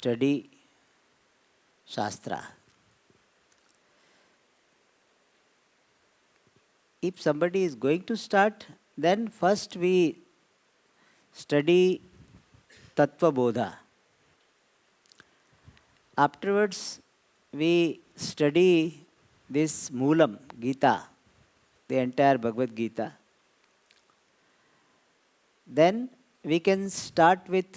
study Shastra. If somebody is going to start, then first we study Tattva Bodha. Afterwards, we study this Moolam, Gita, the entire Bhagavad Gita. Then we can start with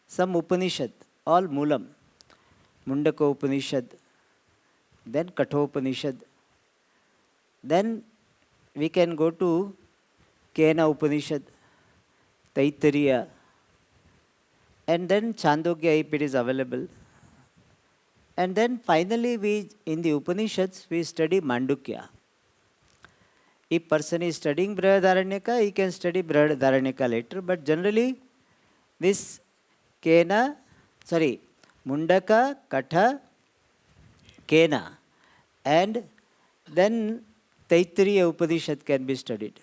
some Upanishad, all Moolam. Mundaka Upanishad, then Kathopanishad. Then we can go to Kena Upanishad, Taittiriya, and then Chandogya if it is available. And then finally we, in the Upanishads, we study Mandukya. If person is studying Brihadaranyaka, he can study Brihadaranyaka later. But generally, this Mundaka, Katha, Kena, and then Taittiriya Upanishad can be studied.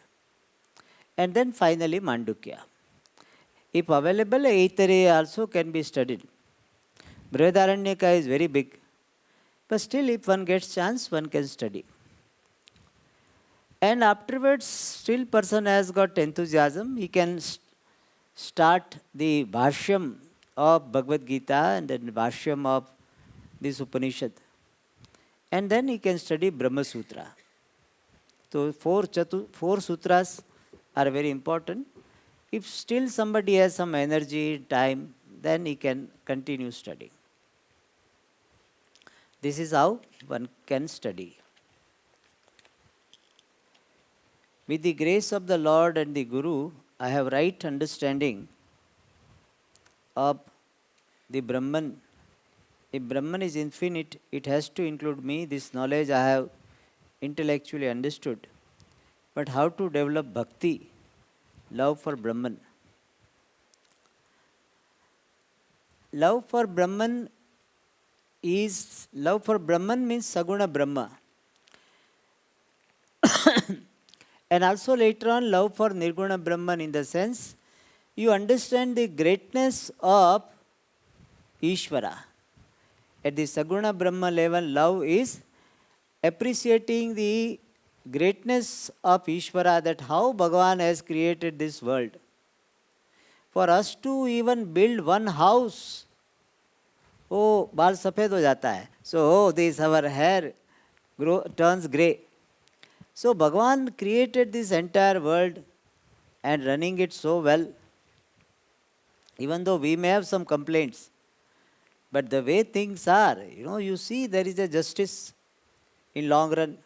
And then finally Mandukya. If available, Aitareya also can be studied. Brihadaranyaka is very big. But still, if one gets chance, one can study. And afterwards, still person has got enthusiasm, he can start the Bhashyam of Bhagavad Gita and then Bhashyam of this Upanishad. And then he can study Brahma Sutra. So four sutras are very important. If still somebody has some energy, time, then he can continue studying. This is how one can study. With the grace of the Lord and the Guru, I have right understanding of the Brahman. If Brahman is infinite, it has to include me. This knowledge I have intellectually understood. But how to develop bhakti, love for Brahman? Love for Brahman means Saguna Brahma. And also later on, love for Nirguna Brahman in the sense, you understand the greatness of Ishvara. At the Saguna Brahma level, love is appreciating the greatness of Ishvara, that how Bhagavan has created this world. For us to even build one house, baal safed ho jata hai. So, this our hair turns grey. So, Bhagavan created this entire world and running it so well. Even though we may have some complaints, but the way things are, you see there is a justice in long run.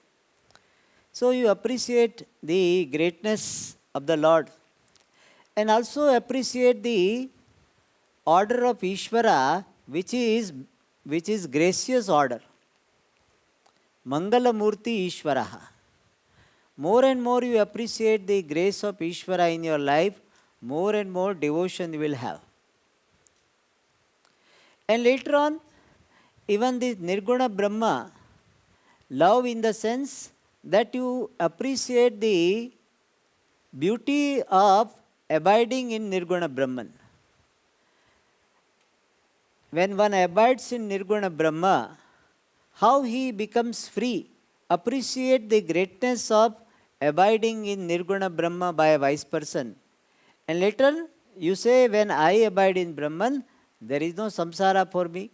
So you appreciate the greatness of the Lord and also appreciate the order of Ishvara, which is gracious order. Mangala Murti Ishvaraha. More and more you appreciate the grace of Ishvara in your life, more and more devotion you will have. And later on, even this Nirguna Brahma, love in the sense that you appreciate the beauty of abiding in Nirguna Brahman. When one abides in Nirguna Brahma, how he becomes free. Appreciate the greatness of abiding in Nirguna Brahma by a wise person. And later you say, when I abide in Brahman, there is no samsara for me.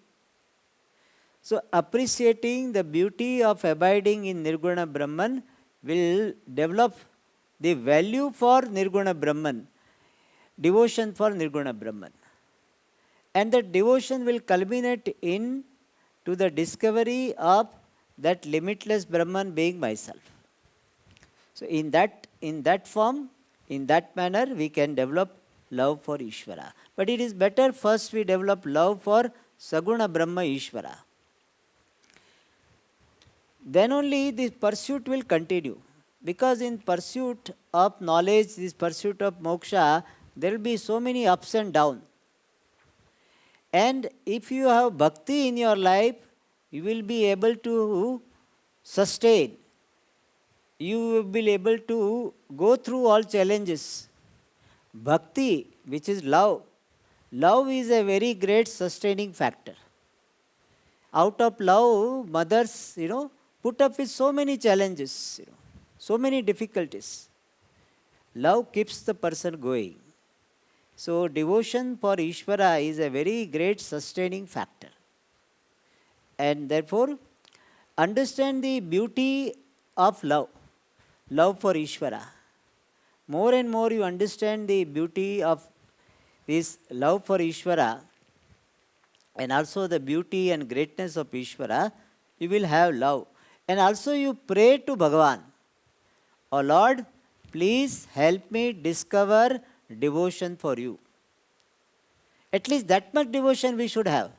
So appreciating the beauty of abiding in Nirguna Brahman will develop the value for Nirguna Brahman, devotion for Nirguna Brahman. And that devotion will culminate in to the discovery of that limitless Brahman being myself. So in that form, in that manner, we can develop love for Ishvara. But it is better first we develop love for Saguna Brahma Ishvara. Then only this pursuit will continue. Because in pursuit of knowledge, this pursuit of moksha, there will be so many ups and downs. And if you have bhakti in your life, you will be able to sustain. You will be able to go through all challenges. Bhakti, which is love, Love is a very great sustaining factor. Out of love, mothers, put up with so many challenges, so many difficulties. Love keeps the person going. So devotion for Ishvara is a very great sustaining factor. And therefore, understand the beauty of love, love for Ishvara. More and more you understand the beauty of this love for Ishvara and also the beauty and greatness of Ishvara, you will have love. And also you pray to Bhagavan, "Oh Lord, please help me discover devotion for you." At least that much devotion we should have.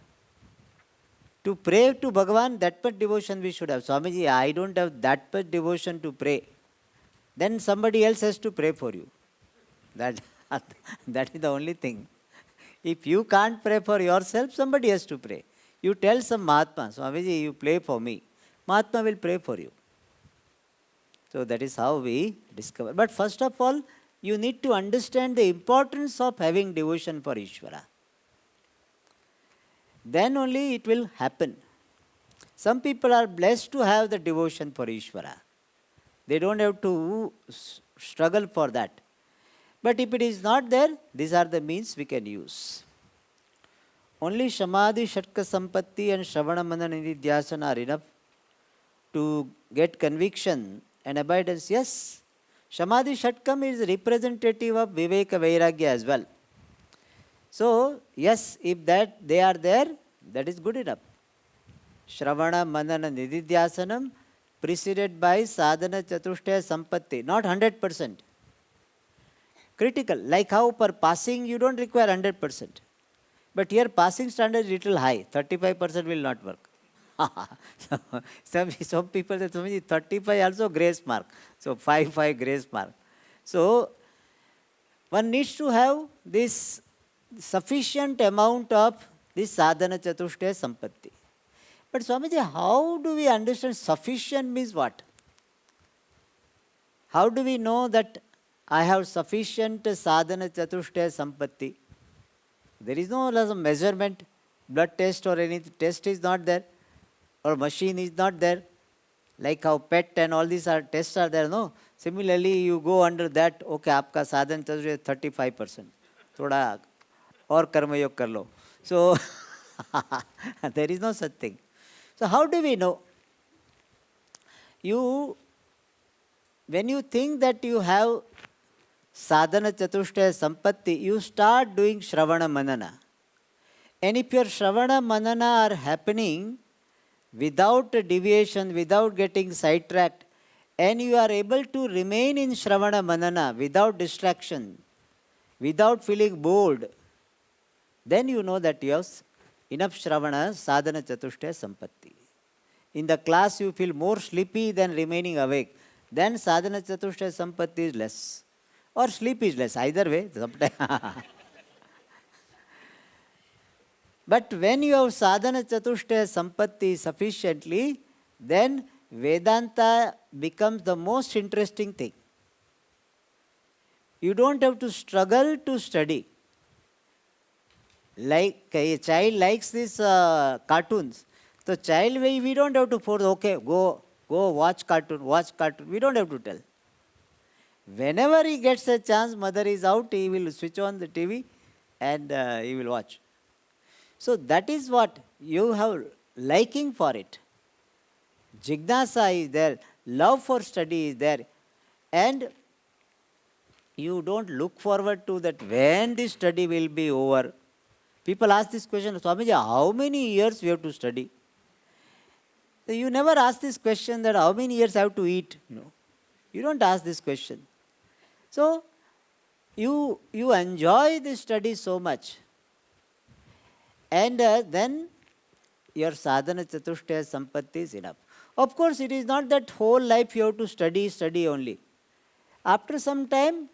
To pray to Bhagavan, that much devotion we should have. Swamiji, I don't have that much devotion to pray. Then somebody else has to pray for you. That is the only thing. If you can't pray for yourself, somebody has to pray. You tell some Mahatma, "Swamiji, you pray for me." Mahatma will pray for you. So that is how we discover. But first of all, you need to understand the importance of having devotion for Ishvara. Then only it will happen. Some people are blessed to have the devotion for Ishvara. They don't have to struggle for that. But if it is not there, these are the means we can use. Only Samadhi, Shatka Sampatti and Shravana Manana Nidhyasana are enough to get conviction and abidance. Yes, Samadhi Shatkam is representative of Viveka Vairagya as well. So, yes, if that they are there, that is good enough. Shravana Manana Nididhyasanam preceded by Sadhana Chatushtaya Sampatti, not 100%. Critical, like how for passing you don't require 100%. But here passing standard is little high, 35% will not work. some people say 35 also grace mark. So 5 grace mark. So one needs to have this sufficient amount of this sadhana chatushtaya sampatti. But Swamiji, how do we understand sufficient means what? How do we know that I have sufficient sadhana chatushtaya sampatti? There is no measurement, blood test or any test is not there, or machine is not there. Like how PET and all these tests are there, no? Similarly, you go under that, okay, आपका साधन chatushtaya 35%. थोड़ा और कर्मयोग कर लो. So, there is no such thing. So, how do we know? When you think that you have sadhana chatushtaya sampatti, you start doing shravana manana. And if your shravana manana are happening without deviation, without getting sidetracked, and you are able to remain in shravana manana without distraction, without feeling bored, then you know that you have enough shravana sadhana chatushtaya sampatti. In the class you feel more sleepy than remaining awake, then sadhana chatushtaya sampatti is less. Or sleep is less, either way. But when you have sadhana chatushtaya sampatti sufficiently, then Vedanta becomes the most interesting thing. You don't have to struggle to study. Like a child likes these cartoons. So child, we don't have to force, okay, go watch cartoon. We don't have to tell. Whenever he gets a chance, mother is out, he will switch on the TV and he will watch. So that is what you have liking for it. Jignasa is there, love for study is there, and you don't look forward to that when this study will be over. People ask this question, Swamiji, how many years we have to study? So you never ask this question that how many years I have to eat. You don't ask this question. So you enjoy the study so much. And then your sadhana chatushtaya sampatti is enough. Of course, it is not that whole life you have to study only. After some time,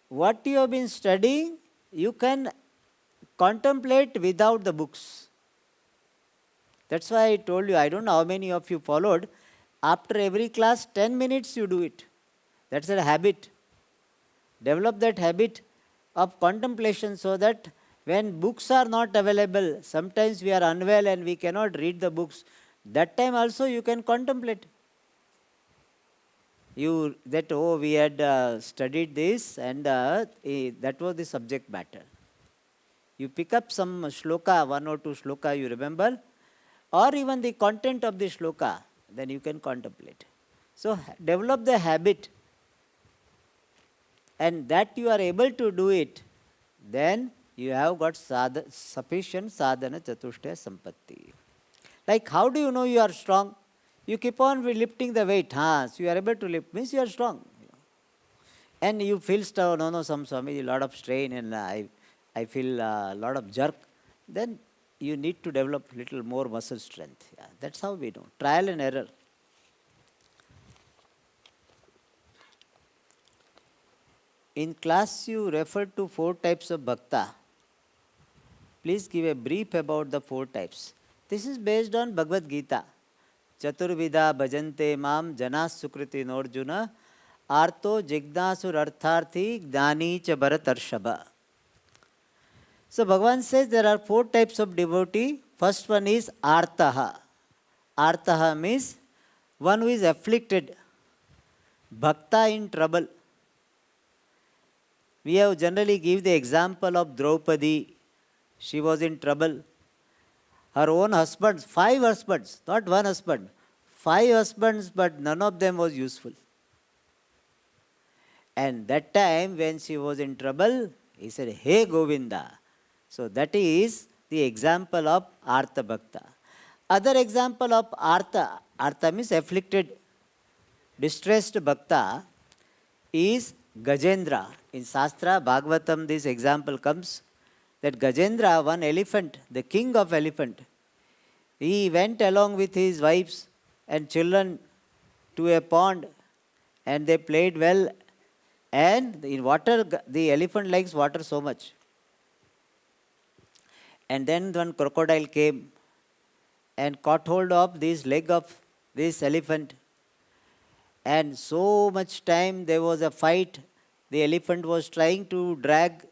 what you have been studying, you can contemplate without the books. That's why I told you, I don't know how many of you followed. After every class, 10 minutes you do it. That's a habit. Develop that habit of contemplation so that When books are not available, sometimes we are unwell and we cannot read the books. That time also you can contemplate. We had studied this and that was the subject matter. You pick up some shloka, one or two shloka you remember, or even the content of the shloka, then you can contemplate. So develop the habit, and that you are able to do it, then you have got sufficient sadhana chatushtaya sampatti. Like, how do you know you are strong? You keep on lifting the weight. So you are able to lift, means you are strong. And you feel, some Swami, a lot of strain, and I feel a lot of jerk. Then you need to develop little more muscle strength. Yeah, that's how we know. Trial and error. In class, you referred to 4 types of bhakta. Please give a brief about the 4 types. This is based on Bhagavad Gita. Chaturvidha bhajante mam janas sukriti norjuna arto jignasur artharthi gnani cha bharatarshaba. So Bhagavan says there are 4 types of devotee. First one is artaha. Artaha means one who is afflicted. Bhakta in trouble. We have generally give the example of Draupadi. She was in trouble. Her own husbands, 5 husbands, not one husband, 5 husbands, but none of them was useful. And that time when she was in trouble, he said, Hey Govinda. So that is the example of Artha Bhakta. Other example of Artha means afflicted, distressed Bhakta, is Gajendra. In Shastra, Bhagavatam, this example comes that Gajendra, one elephant, the king of elephant, he went along with his wives and children to a pond and they played well. And in water, the elephant likes water so much. And then one crocodile came and caught hold of this leg of this elephant. And so much time there was a fight. The elephant was trying to drag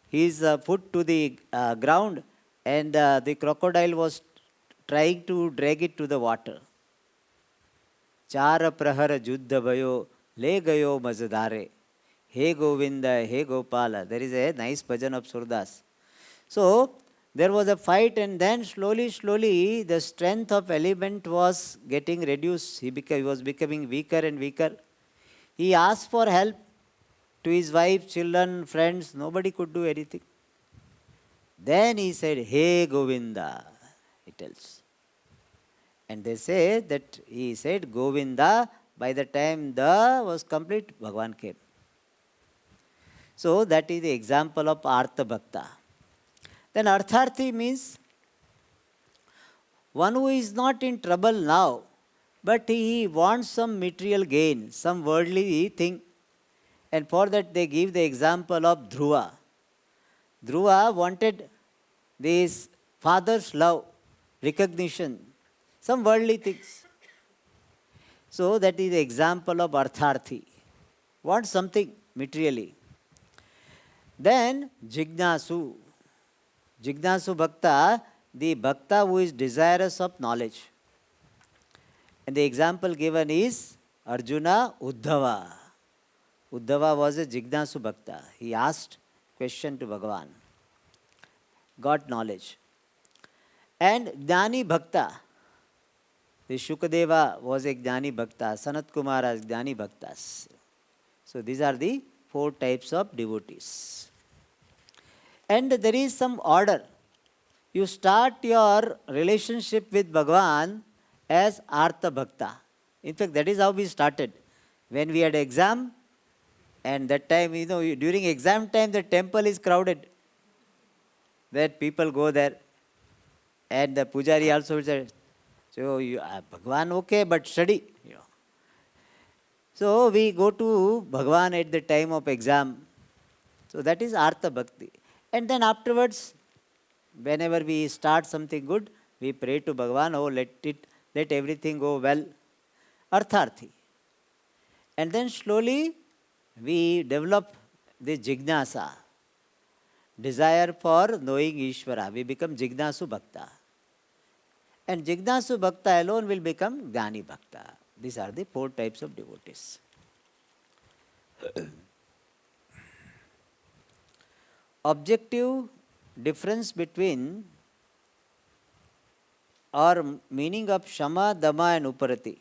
his foot to the ground, and the crocodile was trying to drag it to the water. Chara prahara juddha bhayo le gayo mazadare. He Govinda, he Gopala. There is a nice bhajan of Surdas. So there was a fight, and then slowly the strength of elephant was getting reduced. He was becoming weaker and weaker. He asked for help to his wife, children, friends. Nobody could do anything. Then he said, Hey Govinda, he tells. And they say that he said Govinda. By the time the was complete, Bhagavan came. So that is the example of Artha Bhakta. Then Artharthi means one who is not in trouble now, but he wants some material gain, some worldly thing. And for that they give the example of Dhruva. Dhruva wanted this father's love, recognition, some worldly things. So that is the example of Artharthi. Wants something materially. Then Jignasu. Jignasu Bhakta, the Bhakta who is desirous of knowledge. And the example given is Arjuna Uddhava. Uddhava was a Jignasu Bhakta. He asked question to Bhagavan. Got knowledge. And Jnani Bhakta. The Shukadeva was a Jnani Bhakta. Sanat Kumara is Jnani Bhaktas. So these are the 4 types of devotees. And there is some order. You start your relationship with Bhagavan as Artha Bhakta. In fact, that is how we started. When we had exam, and that time, during exam time, the temple is crowded. That people go there. And the Pujari also said, so Bhagavan okay, but study. So we go to Bhagavan at the time of exam. So that is Artha Bhakti. And then afterwards, whenever we start something good, we pray to Bhagavan, let everything go well. Artharthi. And then slowly we develop the Jignasa. desire for knowing Ishvara. We become Jignasu Bhakta. And Jignasu Bhakta alone will become Jnani Bhakta. These are the 4 types of devotees. Objective difference between or meaning of Shama, Dama and Uparati.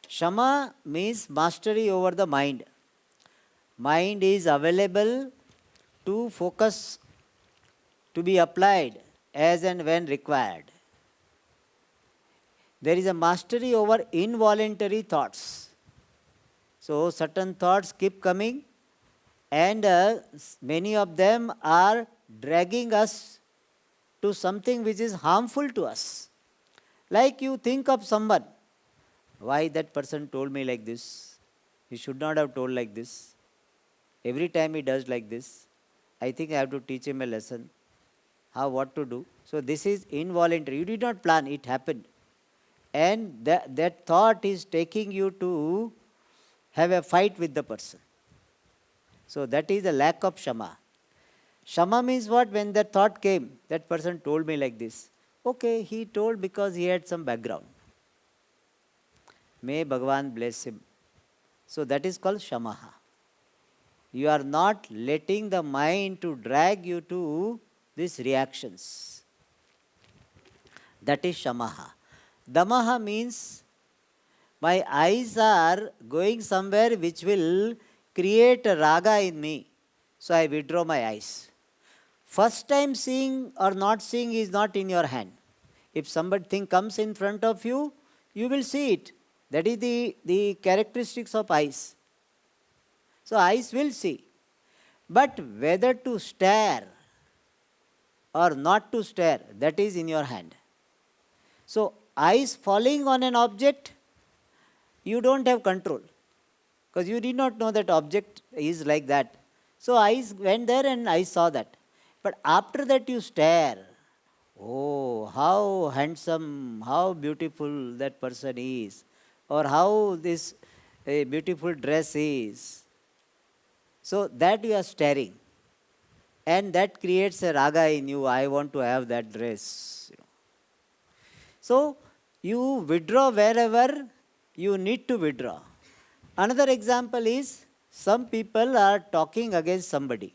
Shama means mastery over the mind. Mind is available to focus, to be applied as and when required. There is a mastery over involuntary thoughts. So certain thoughts keep coming, and many of them are dragging us to something which is harmful to us. Like you think of someone, why that person told me like this? He should not have told like this. Every time he does like this, I think I have to teach him a lesson, how, what to do. So this is involuntary. You did not plan, it happened. And that thought is taking you to have a fight with the person. So that is the lack of Shama. Shama means what? When that thought came, that person told me like this. Okay, he told because he had some background. May Bhagavan bless him. So that is called Shamaha. You are not letting the mind to drag you to these reactions. That is Shamaha. Damaha means my eyes are going somewhere which will create a raga in me. So I withdraw my eyes. First time seeing or not seeing is not in your hand. If something comes in front of you, you will see it. That is the characteristics of eyes. So eyes will see. But whether to stare or not to stare, that is in your hand. So eyes falling on an object, you don't have control. Because you did not know that object is like that. So eyes went there and I saw that. But after that you stare. Oh, how handsome, how beautiful that person is. Or how this beautiful dress is. So that you are staring. And that creates a raga in you. I want to have that dress. So you withdraw wherever you need to withdraw. Another example is some people are talking against somebody.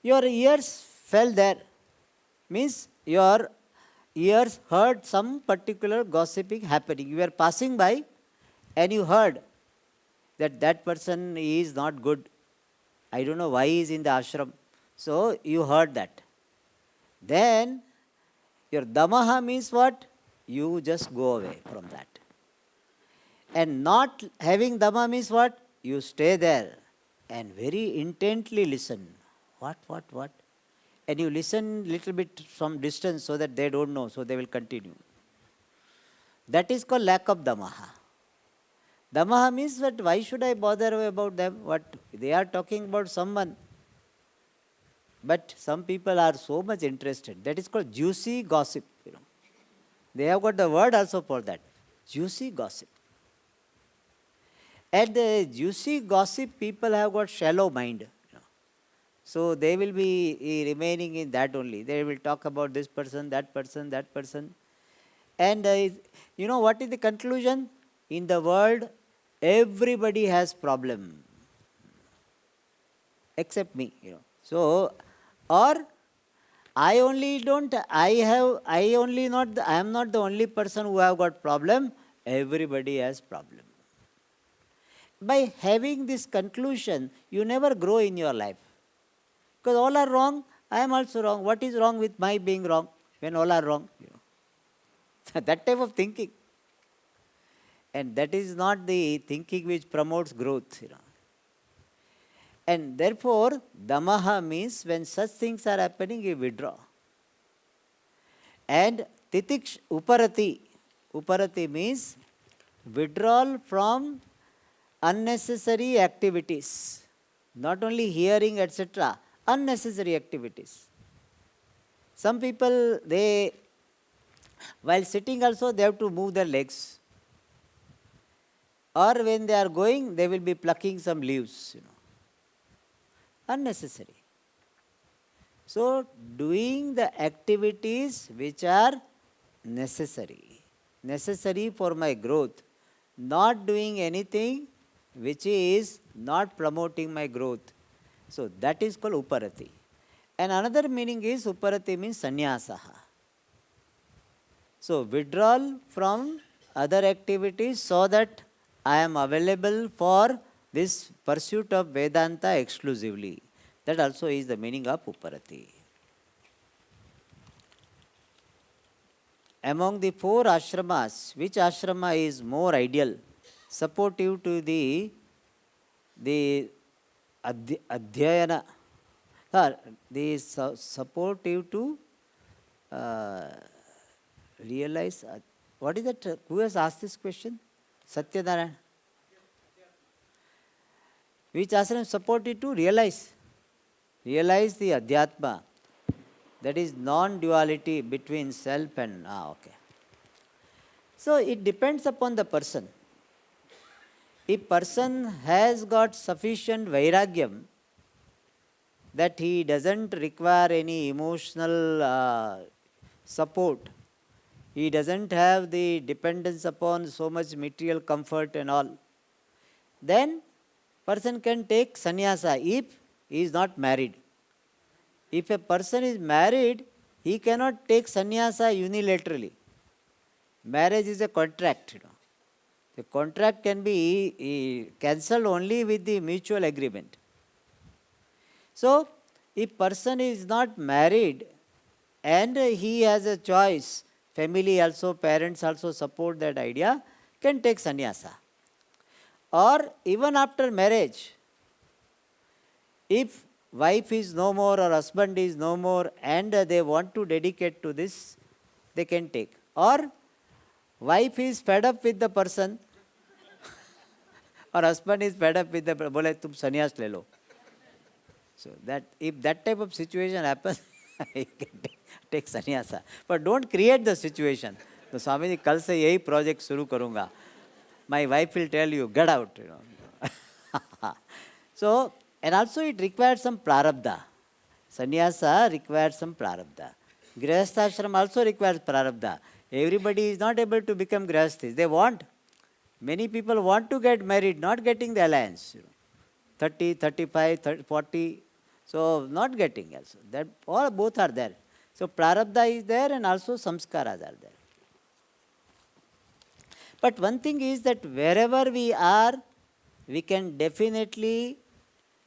Your ears fell there. Means your ears heard some particular gossiping happening. You were passing by and you heard that that person is not good. I don't know why he is in the ashram. So you heard that. Then your damaha means what? You just go away from that. And not having dhamma means what? You stay there and very intently listen. What? And you listen little bit from distance so that they don't know, so they will continue. That is called lack of dhammaha. Dhammaha means that why should I bother about them? What? They are talking about someone. But some people are so much interested. That is called juicy gossip. They have got the word also for that. Juicy gossip. And the juicy gossip people have got shallow mind. So they will be remaining in that only. They will talk about this person, that person, that person. And you know what is the conclusion? In the world, everybody has problem. Except me. So, or I am not the only person who have got problem. Everybody has problem. By having this conclusion, you never grow in your life. Because all are wrong, I am also wrong. What is wrong with my being wrong when all are wrong? That type of thinking. And that is not the thinking which promotes growth. And therefore, damaha means when such things are happening, you withdraw. And titiksh uparati. Uparati means withdrawal from unnecessary activities. Not only hearing, etc. Unnecessary activities. Some people, while sitting also, they have to move their legs. Or when they are going, they will be plucking some leaves. Unnecessary. So, doing the activities which are necessary for my growth, not doing anything which is not promoting my growth. So, that is called uparati. And another meaning is uparati means sannyasaha. So, withdrawal from other activities so that I am available for this pursuit of Vedanta exclusively. That also is the meaning of uparati. Among the 4 ashramas, which ashrama is more ideal, supportive to the adhyayana, supportive to realize, what is that? Who has asked this question? Satyanarayan. Which ashram is supportive to realize the adhyatma, that is non-duality between self and, okay. So, it depends upon the person. If person has got sufficient vairagyam that he doesn't require any emotional support, he doesn't have the dependence upon so much material comfort and all, then person can take sannyasa if he is not married. If a person is married, he cannot take sannyasa unilaterally. Marriage is a contract. The contract can be cancelled only with the mutual agreement. So, if person is not married and he has a choice, family also, parents also support that idea, can take sannyasa. Or even after marriage, if wife is no more or husband is no more and they want to dedicate to this, they can take. Or wife is fed up with the person or husband is fed up with the person, bole tum sannyas le lo. So that if that type of situation happens, you can take sannyasa. But don't create the situation. So Swamiji, kal se yahi project shuru karunga. My wife will tell you, get out. So, and also it requires some prarabdha. Sannyasa requires some prarabdha. Grihasthashram also requires prarabdha. Everybody is not able to become grihasthis. They want. Many people want to get married, not getting the alliance. 30, 35, 30, 40. So, not getting also. That all both are there. So, prarabdha is there and also samskaras are there. But one thing is that wherever we are, we can definitely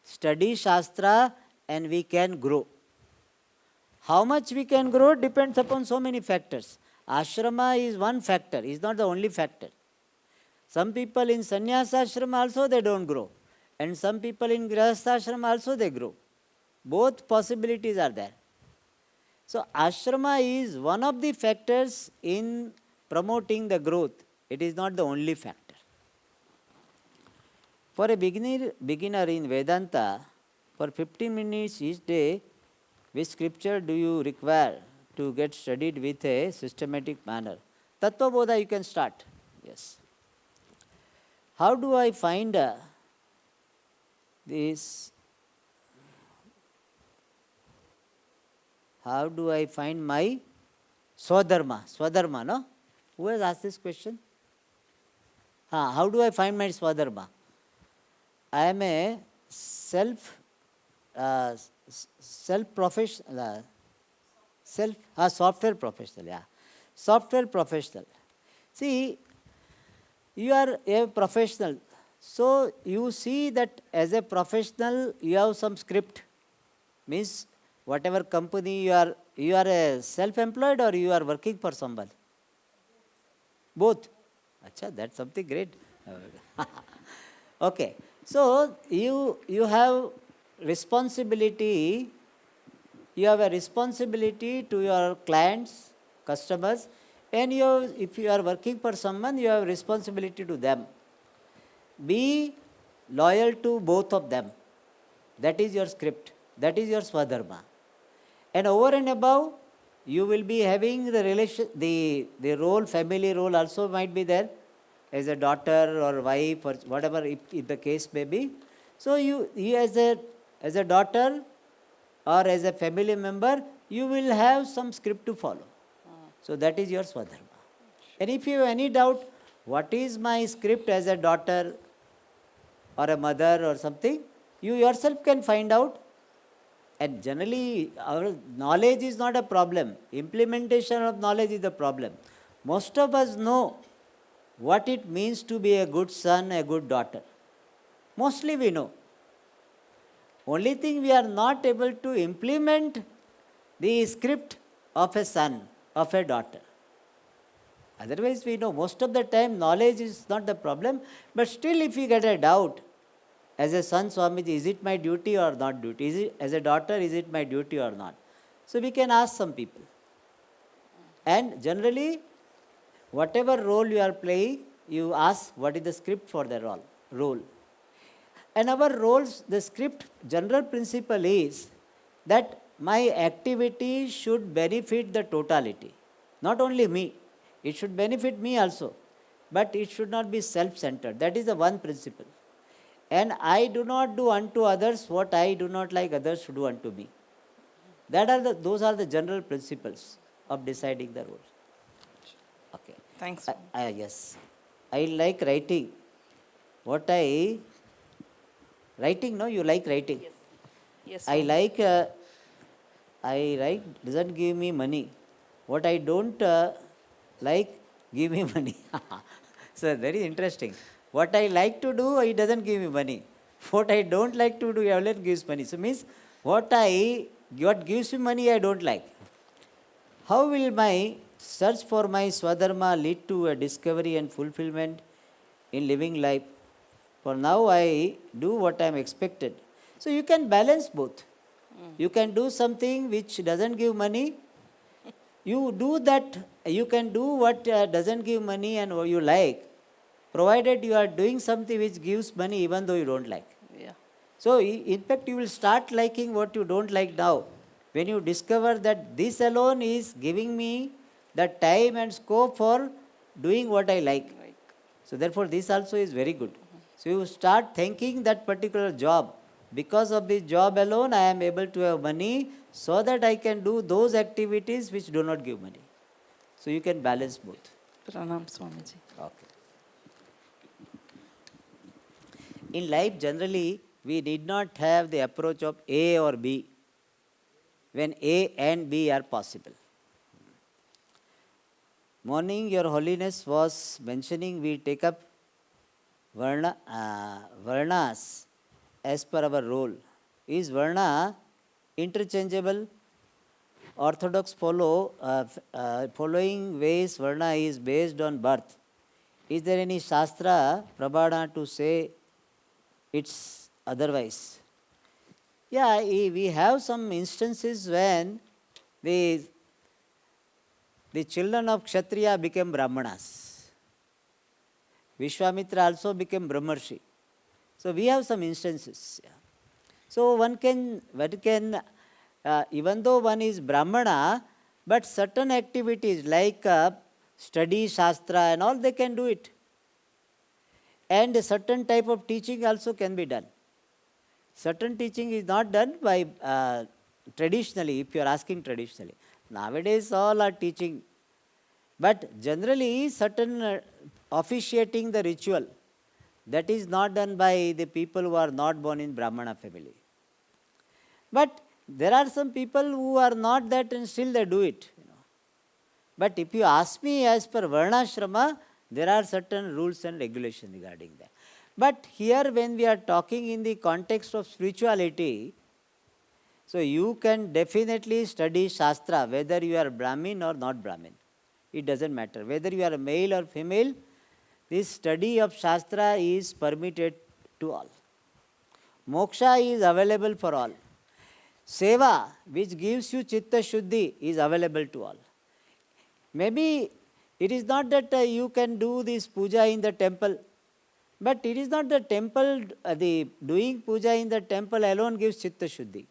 study Shastra and we can grow. How much we can grow depends upon so many factors. Ashrama is one factor, is not the only factor. Some people in sannyasa ashrama also they don't grow. And some people in grihastha ashrama also they grow. Both possibilities are there. So ashrama is one of the factors in promoting the growth. It is not the only factor. For a beginner in Vedanta, for 15 minutes each day, which scripture do you require to get studied with a systematic manner? Tattva Bodha you can start. Yes. How do I find this? How do I find my Swadharma? Swadharma, no? Who has asked this question? How do I find my Swadharma? I am a software professional. Yeah, software professional. See, you are a professional, so you see that as a professional you have some script. Means whatever company you are a self-employed or you are working for someone. Both. Achha, that's something great. Okay. So, you have responsibility, you have a responsibility to your clients, customers, and if you are working for someone, you have responsibility to them. Be loyal to both of them. That is your script. That is your Swadharma. And over and above, you will be having the role, family role also might be there, as a daughter or wife or whatever if the case may be. So you as a daughter or as a family member, you will have some script to follow. So that is your Swadharma. And if you have any doubt, what is my script as a daughter or a mother or something, you yourself can find out. And generally, our knowledge is not a problem. Implementation of knowledge is the problem. Most of us know what it means to be a good son, a good daughter. Mostly we know. Only thing, we are not able to implement the script of a son, of a daughter. Otherwise, we know most of the time knowledge is not the problem. But still, if you get a doubt, as a son, Swamiji, is it my duty or not duty? Is it, as a daughter, is it my duty or not? So we can ask some people. And generally, whatever role you are playing, you ask what is the script for the role. And our roles, the script, general principle is that my activity should benefit the totality. Not only me, it should benefit me also. But it should not be self-centered. That is the one principle. And I do not do unto others what I do not like others to do unto me. Those are the general principles of deciding the rules. Okay. Thanks. Yes. I like writing. Writing, no? You like writing? Yes. Yes. I write doesn't give me money. What I don't like, give me money. So very interesting. What I like to do, it doesn't give me money. What I don't like to do, it always gives money. So means what gives me money, I don't like. How will my search for my Swadharma lead to a discovery and fulfillment in living life? For now, I do what I am expected. So you can balance both. You can do something which doesn't give money. You do that. You can do what doesn't give money and what you like, provided you are doing something which gives money even though you don't like. Yeah. So in fact, you will start liking what you don't like now. When you discover that this alone is giving me the time and scope for doing what I like. Right. So therefore, this also is very good. So you start thanking that particular job. Because of this job alone, I am able to have money so that I can do those activities which do not give money. So you can balance both. Pranam Swamiji. Okay. In life, generally, we need not have the approach of A or B when A and B are possible. Morning, Your Holiness was mentioning we take up Varnas as per our role. Is Varna interchangeable? Orthodox following ways Varna is based on birth. Is there any Shastra, Prabhana to say it's otherwise? Yeah, we have some instances when the children of Kshatriya became Brahmanas. Vishwamitra also became Brahmarshi. So we have some instances. Yeah. So one can even though one is Brahmana, but certain activities like study Shastra and all, they can do it. And a certain type of teaching also can be done. Certain teaching is not done by traditionally, if you are asking traditionally. Nowadays all are teaching. But generally certain officiating the ritual, that is not done by the people who are not born in Brahmana family. But there are some people who are not that and still they do it. But if you ask me as per Varnashrama, there are certain rules and regulations regarding that. But here when we are talking in the context of spirituality, so you can definitely study Shastra whether you are Brahmin or not Brahmin. It doesn't matter. Whether you are a male or female, this study of Shastra is permitted to all. Moksha is available for all. Seva, which gives you Chitta Shuddhi, is available to all. Maybe it is not that you can do this puja in the temple, but it is not the temple, the doing puja in the temple alone gives Chitta Shuddhi.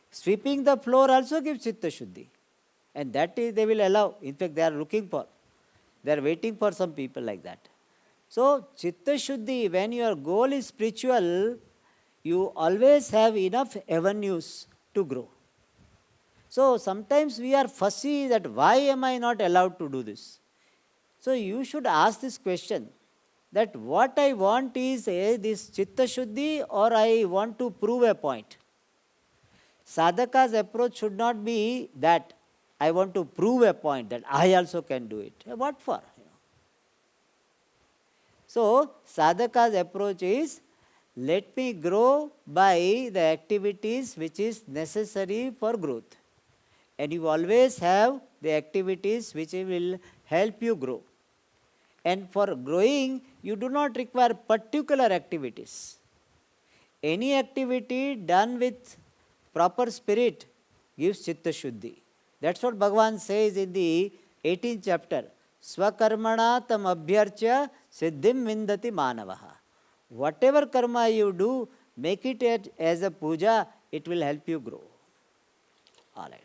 Sweeping the floor also gives Chitta Shuddhi. And that is they will allow. In fact, they are looking for. They are waiting for some people like that. So, Chitta Shuddhi, when your goal is spiritual, you always have enough avenues to grow. So sometimes we are fussy that why am I not allowed to do this? So you should ask this question, that what I want is this Chitta Shuddhi, or I want to prove a point. Sadhaka's approach should not be that I want to prove a point that I also can do it. What for? So sadhaka's approach is, let me grow by the activities which is necessary for growth. And you always have the activities which will help you grow. And for growing, you do not require particular activities. Any activity done with proper spirit gives Chitta Shuddhi. That's what Bhagavan says in the 18th chapter. Swakarmana tam abhyarcha siddhim vindati manavaha. Whatever karma you do, make it as a puja, it will help you grow. All right.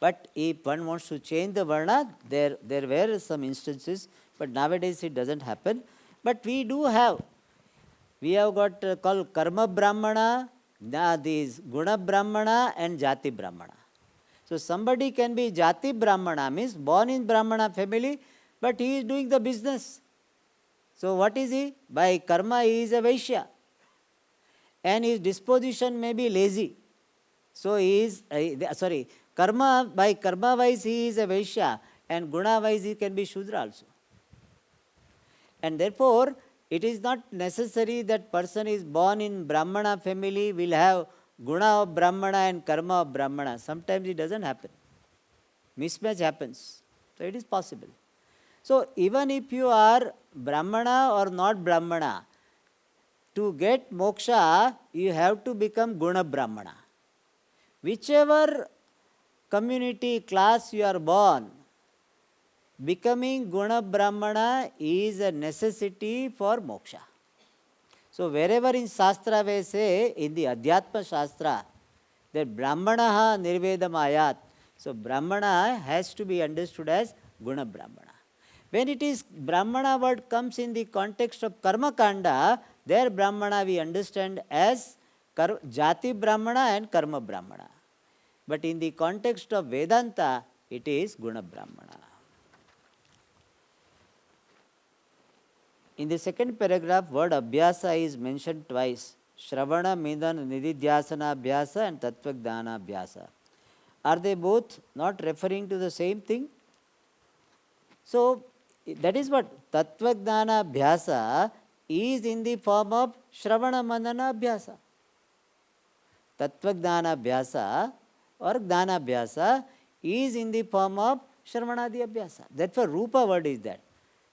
But if one wants to change the varna, there were some instances, but nowadays it doesn't happen. But we have got called karma brahmana, these guna brahmana and jati brahmana. So somebody can be jati brahmana, means born in brahmana family, but he is doing the business. So what is he? By karma he is a Vaishya. And his disposition may be lazy. So he is, by karma wise he is a Vaishya, and guna wise he can be Shudra also. And therefore, it is not necessary that person is born in Brahmana family will have guna of Brahmana and karma of Brahmana. Sometimes it doesn't happen. Mismatch happens. So it is possible. So even if you are Brahmana or not Brahmana, to get moksha, you have to become guna Brahmana. Whichever community, class you are born, becoming guna Brahmana is a necessity for moksha. So wherever in Shastra we say, in the Adhyatma Shastra, that Brahmanaha Nirvedamayat. So Brahmana has to be understood as guna Brahmana. When it is Brahmana word comes in the context of Karma Kanda, there Brahmana we understand as Jati Brahmana and Karma Brahmana. But in the context of Vedanta, it is Guna Brahmana. In the second paragraph, word Abhyasa is mentioned twice. Shravana, Midan, Nididhyasana Abhyasa and Tattvajnana Abhyasa. Are they both not referring to the same thing? So, that is what Tattvajnana Abhyasa is in the form of Shravana Manana Abhyasa. Tattvajnana Abhyasa or Jnana Abhyasa is in the form of Shravanadi Abhyasa. Therefore, Rupa word is that.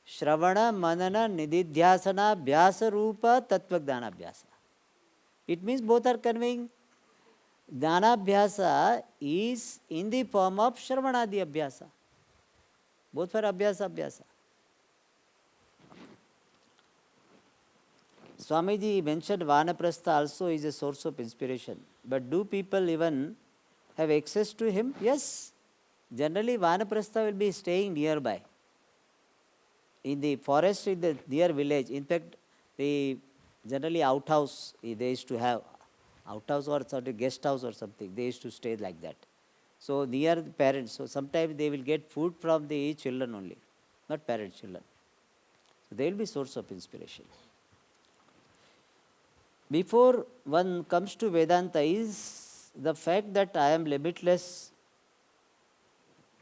Shravana, Manana, Nididhyasana, Abhyasa, Rupa, Tattvajnana Abhyasa. It means both are conveying. Jnana Abhyasa is in the form of Shravanadi Abhyasa. Both are Abhyasa. Swamiji mentioned Vanaprastha also is a source of inspiration. But do people even have access to him? Yes. Generally, Vanaprastha will be staying nearby. In the forest, in the near village. In fact, the generally outhouse, they used to have outhouse or sort of guest house or something. They used to stay like that. So near the parents. So sometimes they will get food from the children only, not parents, children. So they will be source of inspiration. Before one comes to Vedanta is the fact that I am limitless.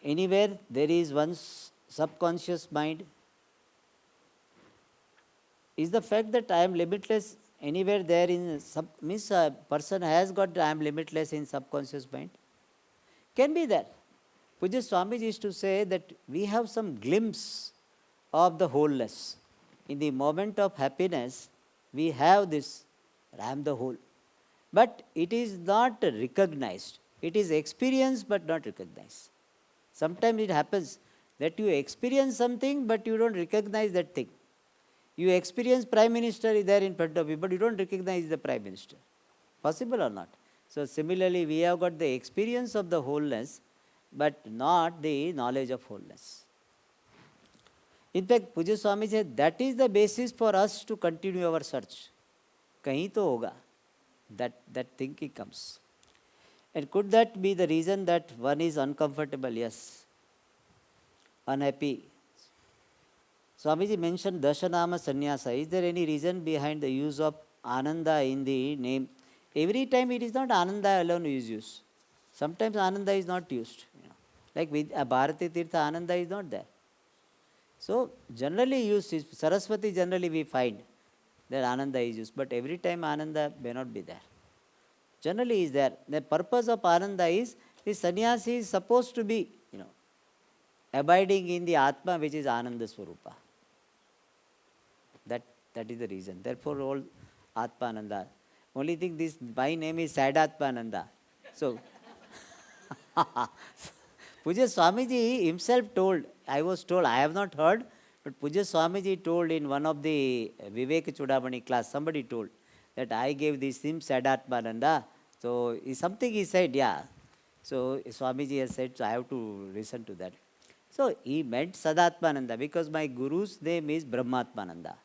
Anywhere there is one's subconscious mind. Is the fact that I am limitless anywhere there in means a person has got I am limitless in subconscious mind? Can be there. Puja Swamiji used to say that we have some glimpse of the wholeness. In the moment of happiness, we have this, I am the whole. But it is not recognized. It is experienced but not recognized. Sometimes it happens that you experience something but you don't recognize that thing. You experience Prime Minister there in front of you, but you don't recognize the Prime Minister. Possible or not? So similarly, we have got the experience of the wholeness, but not the knowledge of wholeness. In fact, Puja Swami said that is the basis for us to continue our search. Kahin to hoga. That thinking comes. And could that be the reason that one is uncomfortable? Yes. Unhappy. Swamiji mentioned Dashanama Sannyasa. Is there any reason behind the use of Ananda in the name? Every time it is not Ananda alone is used. Sometimes Ananda is not used. Like with Bharati Tirtha, Ananda is not there. So generally used is Saraswati, generally we find that Ananda is used, but every time Ananda may not be there. Generally is there. The purpose of Ananda is the sannyasi is supposed to be, abiding in the Atma, which is Ananda Swarupa. That is the reason. Therefore, all Atmananda. Only thing this my name is SADATMANANDA. So Puja Swamiji himself told, I was told, I have not heard, but Puja Swamiji told in one of the Vivek Chudamani class, somebody told that I gave this name Sadatmananda. So something he said, yeah. So Swamiji has said, so I have to listen to that. So he meant Sadatmananda because my guru's name is Brahmatmananda.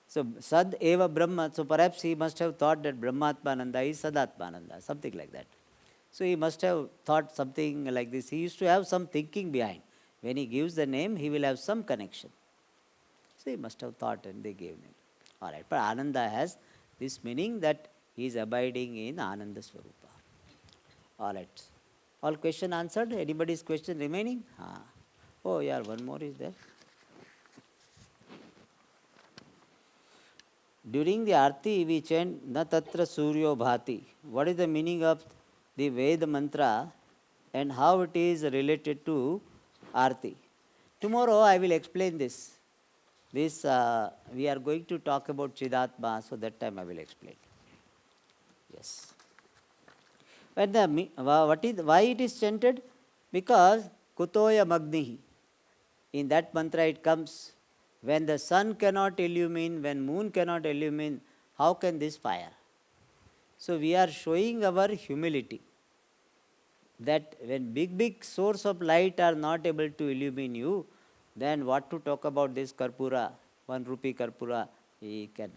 So Sad Eva Brahma, so perhaps he must have thought that Brahmatmananda is Sadatmananda, something like that. So he must have thought something like this. He used to have some thinking behind. When he gives the name, he will have some connection. So he must have thought and they gave name. Alright, but Ananda has this meaning that he is abiding in Ananda Swarupa. Alright. All question answered? Anybody's question remaining? Oh yeah, one more is there. During the Arti, we chant Na Tatra Suryo Bhati. What is the meaning of the Veda mantra and how it is related to Arti? Tomorrow I will explain this. We are going to talk about Chidatma, so that time I will explain. Yes. But why it is chanted? Because Kutoya Magnihi. In that mantra it comes, when the sun cannot illumine, when moon cannot illumine, how can this fire? So we are showing our humility. That when big source of light are not able to illumine you, then what to talk about this Karpura, 1 rupee Karpura, he can.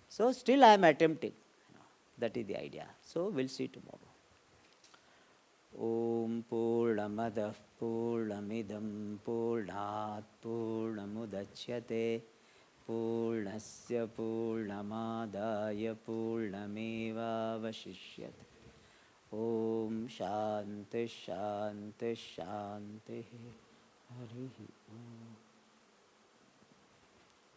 So still I am attempting. That is the idea. So we'll see tomorrow. Om Purnamadah Purnamidam Purnat Purnamudachyate Purnasya Purnamadaya Purnameva Vashishyate. Om Shanti Shanti Shanti. Hari Om.